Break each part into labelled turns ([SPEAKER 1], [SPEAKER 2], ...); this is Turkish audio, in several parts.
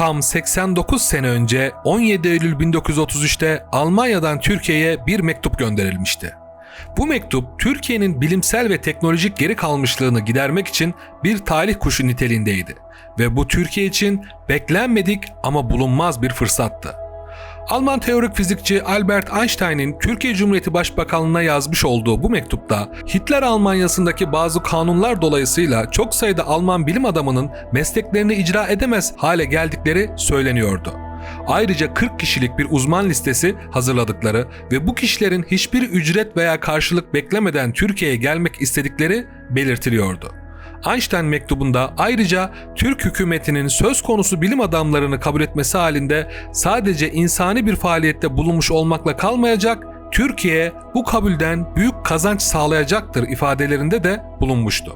[SPEAKER 1] Tam 89 sene önce 17 Eylül 1933'te Almanya'dan Türkiye'ye bir mektup gönderilmişti. Bu mektup Türkiye'nin bilimsel ve teknolojik geri kalmışlığını gidermek için bir talih kuşu niteliğindeydi ve bu Türkiye için beklenmedik ama bulunmaz bir fırsattı. Alman teorik fizikçi Albert Einstein'in Türkiye Cumhuriyeti Başbakanlığı'na yazmış olduğu bu mektupta Hitler Almanyası'ndaki bazı kanunlar dolayısıyla çok sayıda Alman bilim adamının mesleklerini icra edemez hale geldikleri söyleniyordu. Ayrıca 40 kişilik bir uzman listesi hazırladıkları ve bu kişilerin hiçbir ücret veya karşılık beklemeden Türkiye'ye gelmek istedikleri belirtiliyordu. Einstein mektubunda ayrıca Türk hükümetinin söz konusu bilim adamlarını kabul etmesi halinde sadece insani bir faaliyette bulunmuş olmakla kalmayacak, Türkiye bu kabulden büyük kazanç sağlayacaktır ifadelerinde de bulunmuştu.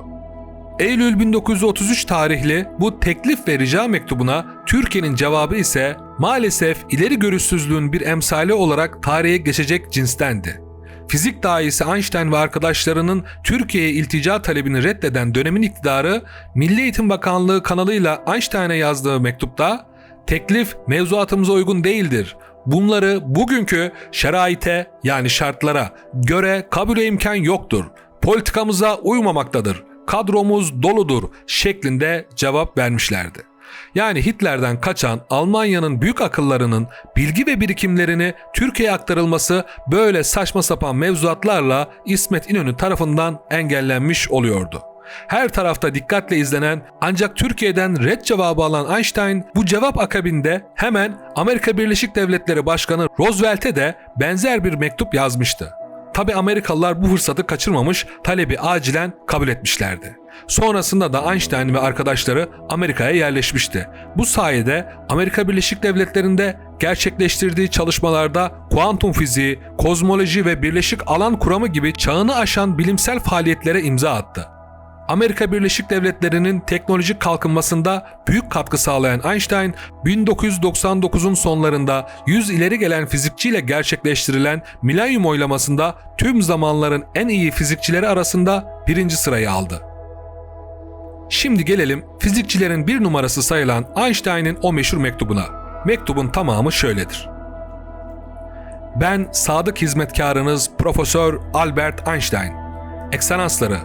[SPEAKER 1] Eylül 1933 tarihli bu teklif ve rica mektubuna Türkiye'nin cevabı ise maalesef ileri görüşsüzlüğün bir emsali olarak tarihe geçecek cinstendi. Fizik dahisi Einstein ve arkadaşlarının Türkiye'ye iltica talebini reddeden dönemin iktidarı, Milli Eğitim Bakanlığı kanalıyla Einstein'a yazdığı mektupta, "Teklif mevzuatımıza uygun değildir. Bunları bugünkü şeraite yani şartlara göre kabule imkan yoktur. Politikamıza uymamaktadır. Kadromuz doludur" şeklinde cevap vermişlerdi. Yani Hitler'den kaçan Almanya'nın büyük akıllarının bilgi ve birikimlerini Türkiye'ye aktarılması böyle saçma sapan mevzuatlarla İsmet İnönü tarafından engellenmiş oluyordu. Her tarafta dikkatle izlenen ancak Türkiye'den red cevabı alan Einstein bu cevap akabinde hemen Amerika Birleşik Devletleri Başkanı Roosevelt'e de benzer bir mektup yazmıştı. Tabi Amerikalılar bu fırsatı kaçırmamış, talebi acilen kabul etmişlerdi. Sonrasında da Einstein ve arkadaşları Amerika'ya yerleşmişti. Bu sayede Amerika Birleşik Devletleri'nde gerçekleştirdiği çalışmalarda kuantum fiziği, kozmoloji ve birleşik alan kuramı gibi çağını aşan bilimsel faaliyetlere imza attı. Amerika Birleşik Devletleri'nin teknolojik kalkınmasında büyük katkı sağlayan Einstein, 1999'un sonlarında 100 ileri gelen fizikçiyle gerçekleştirilen milenyum oylamasında tüm zamanların en iyi fizikçileri arasında birinci sırayı aldı. Şimdi gelelim fizikçilerin bir numarası sayılan Einstein'ın o meşhur mektubuna. Mektubun tamamı şöyledir: "Ben sadık hizmetkarınız Profesör Albert Einstein. Ekselansları,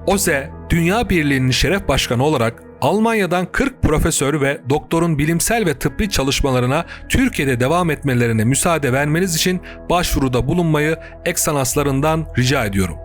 [SPEAKER 1] OZE Dünya Birliği'nin şeref başkanı olarak Almanya'dan 40 profesör ve doktorun bilimsel ve tıbbi çalışmalarına Türkiye'de devam etmelerine müsaade vermeniz için başvuruda bulunmayı ekselanslarından rica ediyorum.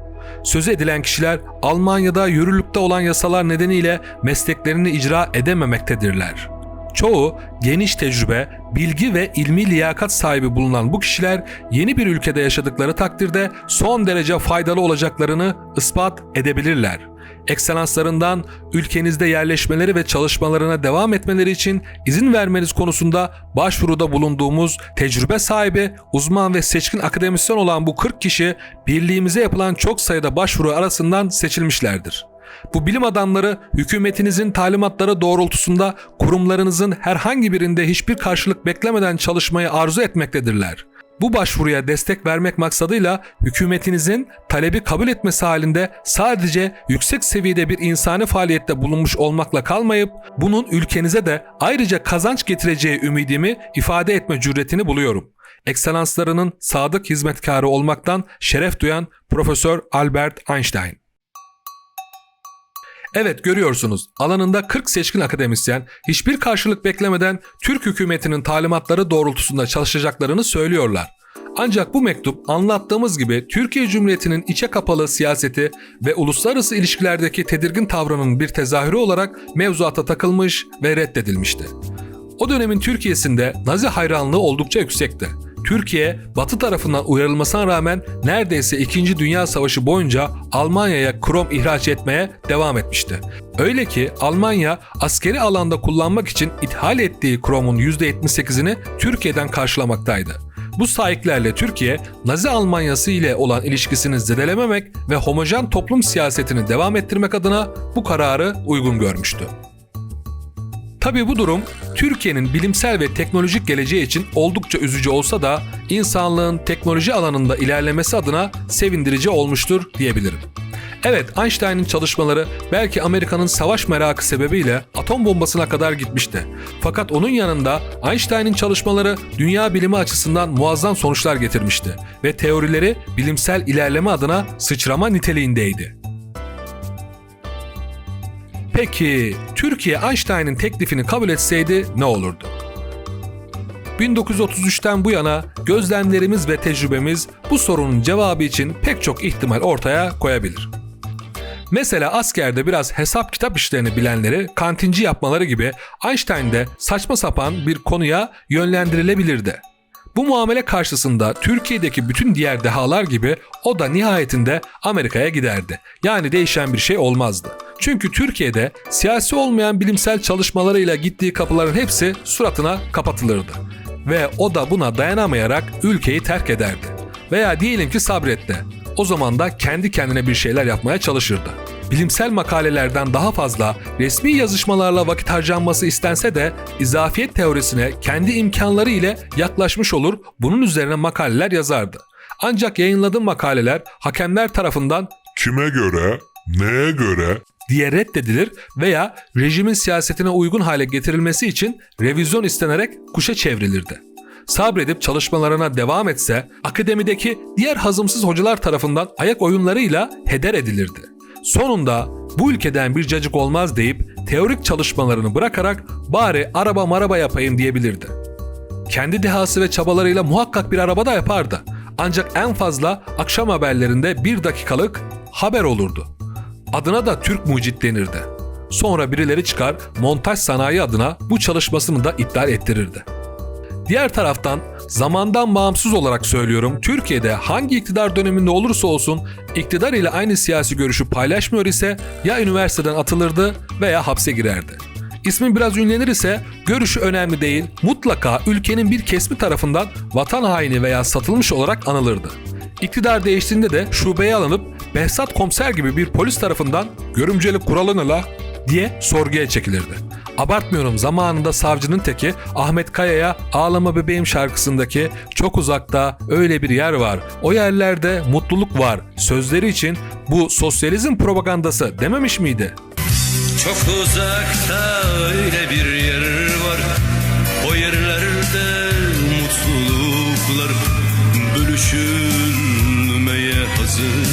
[SPEAKER 1] Söz edilen kişiler Almanya'da yürürlükte olan yasalar nedeniyle mesleklerini icra edememektedirler. Çoğu geniş tecrübe, bilgi ve ilmi liyakat sahibi bulunan bu kişiler yeni bir ülkede yaşadıkları takdirde son derece faydalı olacaklarını ispat edebilirler. Ekselanslarından ülkenizde yerleşmeleri ve çalışmalarına devam etmeleri için izin vermeniz konusunda başvuruda bulunduğumuz tecrübe sahibi, uzman ve seçkin akademisyen olan bu 40 kişi birliğimize yapılan çok sayıda başvuru arasından seçilmişlerdir. Bu bilim adamları hükümetinizin talimatları doğrultusunda kurumlarınızın herhangi birinde hiçbir karşılık beklemeden çalışmayı arzu etmektedirler. Bu başvuruya destek vermek maksadıyla hükümetinizin talebi kabul etmesi halinde sadece yüksek seviyede bir insani faaliyette bulunmuş olmakla kalmayıp bunun ülkenize de ayrıca kazanç getireceği ümidimi ifade etme cüretini buluyorum. Ekselanslarının sadık hizmetkarı olmaktan şeref duyan Profesör Albert Einstein." Evet, görüyorsunuz, alanında 40 seçkin akademisyen hiçbir karşılık beklemeden Türk hükümetinin talimatları doğrultusunda çalışacaklarını söylüyorlar. Ancak bu mektup anlattığımız gibi Türkiye Cumhuriyeti'nin içe kapalı siyaseti ve uluslararası ilişkilerdeki tedirgin tavrının bir tezahürü olarak mevzuata takılmış ve reddedilmişti. O dönemin Türkiye'sinde Nazi hayranlığı oldukça yüksekti. Türkiye, Batı tarafından uyarılmasına rağmen neredeyse 2. Dünya Savaşı boyunca Almanya'ya krom ihraç etmeye devam etmişti. Öyle ki Almanya askeri alanda kullanmak için ithal ettiği kromun %78'ini Türkiye'den karşılamaktaydı. Bu sahiplerle Türkiye, Nazi Almanyası ile olan ilişkisini zedelememek ve homojen toplum siyasetini devam ettirmek adına bu kararı uygun görmüştü. Tabii bu durum Türkiye'nin bilimsel ve teknolojik geleceği için oldukça üzücü olsa da insanlığın teknoloji alanında ilerlemesi adına sevindirici olmuştur diyebilirim. Evet, Einstein'ın çalışmaları belki Amerika'nın savaş merakı sebebiyle atom bombasına kadar gitmişti. Fakat onun yanında Einstein'ın çalışmaları dünya bilimi açısından muazzam sonuçlar getirmişti ve teorileri bilimsel ilerleme adına sıçrama niteliğindeydi. Peki, Türkiye Einstein'ın teklifini kabul etseydi ne olurdu? 1933'ten bu yana gözlemlerimiz ve tecrübemiz bu sorunun cevabı için pek çok ihtimal ortaya koyabilir. Mesela askerde biraz hesap kitap işlerini bilenleri kantinci yapmaları gibi Einstein de saçma sapan bir konuya yönlendirilebilirdi. Bu muamele karşısında Türkiye'deki bütün diğer dehalar gibi o da nihayetinde Amerika'ya giderdi. Yani değişen bir şey olmazdı. Çünkü Türkiye'de siyasi olmayan bilimsel çalışmalarıyla gittiği kapıların hepsi suratına kapatılırdı. Ve o da buna dayanamayarak ülkeyi terk ederdi. Veya diyelim ki sabretti. O zaman da kendi kendine bir şeyler yapmaya çalışırdı. Bilimsel makalelerden daha fazla resmi yazışmalarla vakit harcanması istense de izafiyet teorisine kendi imkanları ile yaklaşmış olur, bunun üzerine makaleler yazardı. Ancak yayınladığı makaleler hakemler tarafından
[SPEAKER 2] Kime göre, neye göre
[SPEAKER 1] diye reddedilir veya rejimin siyasetine uygun hale getirilmesi için revizyon istenerek kuşa çevrilirdi. Sabredip çalışmalarına devam etse akademideki diğer hazımsız hocalar tarafından ayak oyunlarıyla heder edilirdi. Sonunda bu ülkeden bir cacık olmaz deyip teorik çalışmalarını bırakarak bari araba maraba yapayım diyebilirdi. Kendi dehası ve çabalarıyla muhakkak bir araba da yapardı. Ancak en fazla akşam haberlerinde 1 dakikalık haber olurdu. Adına da Türk mucit denirdi. Sonra birileri çıkar montaj sanayi adına bu çalışmasını da iptal ettirirdi. Diğer taraftan zamandan bağımsız olarak söylüyorum, Türkiye'de hangi iktidar döneminde olursa olsun iktidar ile aynı siyasi görüşü paylaşmıyor ise ya üniversiteden atılırdı veya hapse girerdi. İsmi biraz ünlenir ise görüşü önemli değil, mutlaka ülkenin bir kesimi tarafından vatan haini veya satılmış olarak anılırdı. İktidar değiştiğinde de şubeye alınıp Behzat Komiser gibi bir polis tarafından "Görümcelik kuralı ne la?" diye sorguya çekilirdi. Abartmıyorum, zamanında savcının teki Ahmet Kaya'ya "Ağlama Bebeğim" şarkısındaki "Çok uzakta öyle bir yer var, o yerlerde mutluluk var" sözleri için bu sosyalizm propagandası dememiş miydi?
[SPEAKER 3] Çok uzakta öyle bir yer var, o yerlerde mutluluklar bölüşülmeye hazır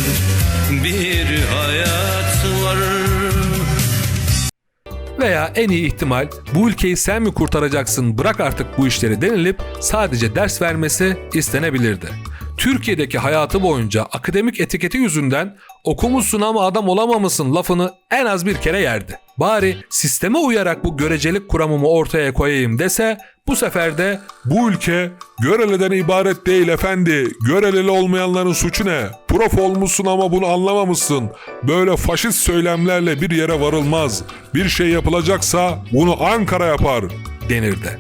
[SPEAKER 3] bir hayat var.
[SPEAKER 1] Veya en iyi ihtimal "Bu ülkeyi sen mi kurtaracaksın, bırak artık bu işleri" denilip sadece ders vermesi istenebilirdi. Türkiye'deki hayatı boyunca akademik etiketi yüzünden "Okumuşsun ama adam olamamışsın" lafını en az bir kere yerdi. Bari sisteme uyarak bu görecelik kuramımı ortaya koyayım dese, bu sefer de
[SPEAKER 2] Bu ülke göreliden ibaret değil efendi. Görelili olmayanların suçu ne? Prof olmuşsun ama bunu anlamamışsın. Böyle faşist söylemlerle bir yere varılmaz. Bir şey yapılacaksa bunu Ankara yapar
[SPEAKER 1] denirdi.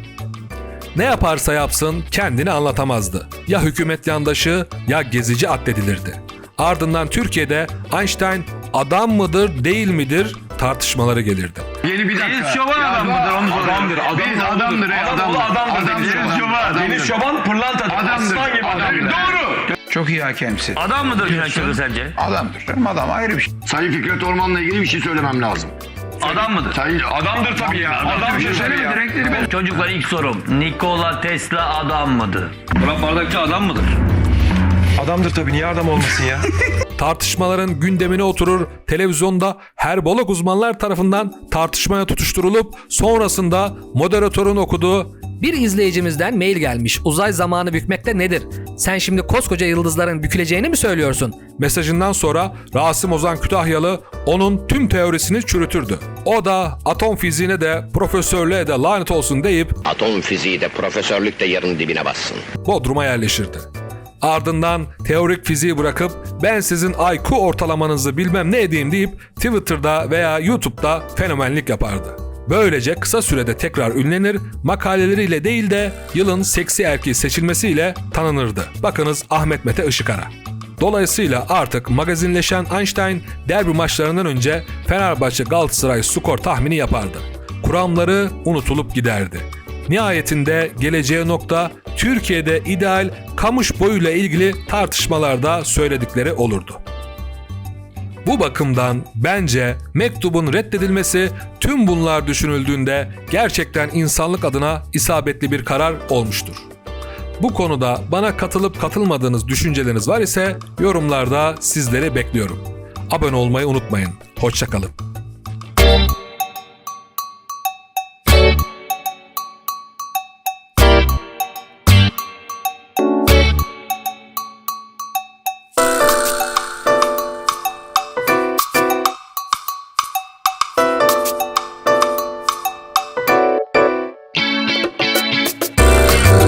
[SPEAKER 1] Ne yaparsa yapsın kendini anlatamazdı. Ya hükümet yandaşı ya gezici addedilirdi. Ardından Türkiye'de Einstein adam mıdır değil midir tartışmaları gelirdi.
[SPEAKER 4] Yeni bir dakika.
[SPEAKER 5] Deniz Çoban adam mıdır? Onu
[SPEAKER 4] Adamdır. Adamdır.
[SPEAKER 5] Deniz Çoban pırlanta.
[SPEAKER 4] Adamdır.
[SPEAKER 5] Aslan gibi adam.
[SPEAKER 4] Doğru.
[SPEAKER 6] Çok iyi hakemsin.
[SPEAKER 5] Adam mıdır Bülent Çakır sence?
[SPEAKER 6] Adamdır canım, adam ayrı bir şey.
[SPEAKER 4] Sayın Fikret Orman'la ilgili bir şey söylemem lazım.
[SPEAKER 5] Adam mıdır?
[SPEAKER 4] Adamdır tabii ya. Adam
[SPEAKER 6] Söyleme
[SPEAKER 4] ya.
[SPEAKER 6] direktleri ben.
[SPEAKER 5] Çocuklar, ilk sorum. Nikola Tesla adam mıdır? Murat Bardakçı adam mıdır?
[SPEAKER 7] Adamdır tabii, niye adam olmasın ya?
[SPEAKER 1] Tartışmaların gündemine oturur, televizyonda herbolog uzmanlar tarafından tartışmaya tutuşturulup sonrasında moderatörün okuduğu
[SPEAKER 8] "Bir izleyicimizden mail gelmiş. Uzay zamanı bükmekte nedir? Sen şimdi koskoca yıldızların büküleceğini mi söylüyorsun?"
[SPEAKER 1] mesajından sonra Rasim Ozan Kütahyalı onun tüm teorisini çürütürdü. O da atom fiziğine de profesörlüğe de lanet olsun deyip
[SPEAKER 9] Atom fiziği de profesörlük de yerin dibine bassın.
[SPEAKER 1] Bodrum'a yerleşirdi. Ardından teorik fiziği bırakıp "Ben sizin IQ ortalamanızı bilmem ne edeyim" deyip Twitter'da veya YouTube'da fenomenlik yapardı. Böylece kısa sürede tekrar ünlenir, makaleleriyle değil de yılın seksi erkeği seçilmesiyle tanınırdı. Bakınız Ahmet Mete Işıkara. Dolayısıyla artık magazinleşen Einstein derbi maçlarından önce Fenerbahçe Galatasaray skor tahmini yapardı. Kuramları unutulup giderdi. Nihayetinde geleceği nokta Türkiye'de ideal kamış boyuyla ilgili tartışmalarda söyledikleri olurdu. Bu bakımdan bence mektubun reddedilmesi tüm bunlar düşünüldüğünde gerçekten insanlık adına isabetli bir karar olmuştur. Bu konuda bana katılıp katılmadığınız düşünceleriniz var ise yorumlarda sizleri bekliyorum. Abone olmayı unutmayın. Hoşça kalın.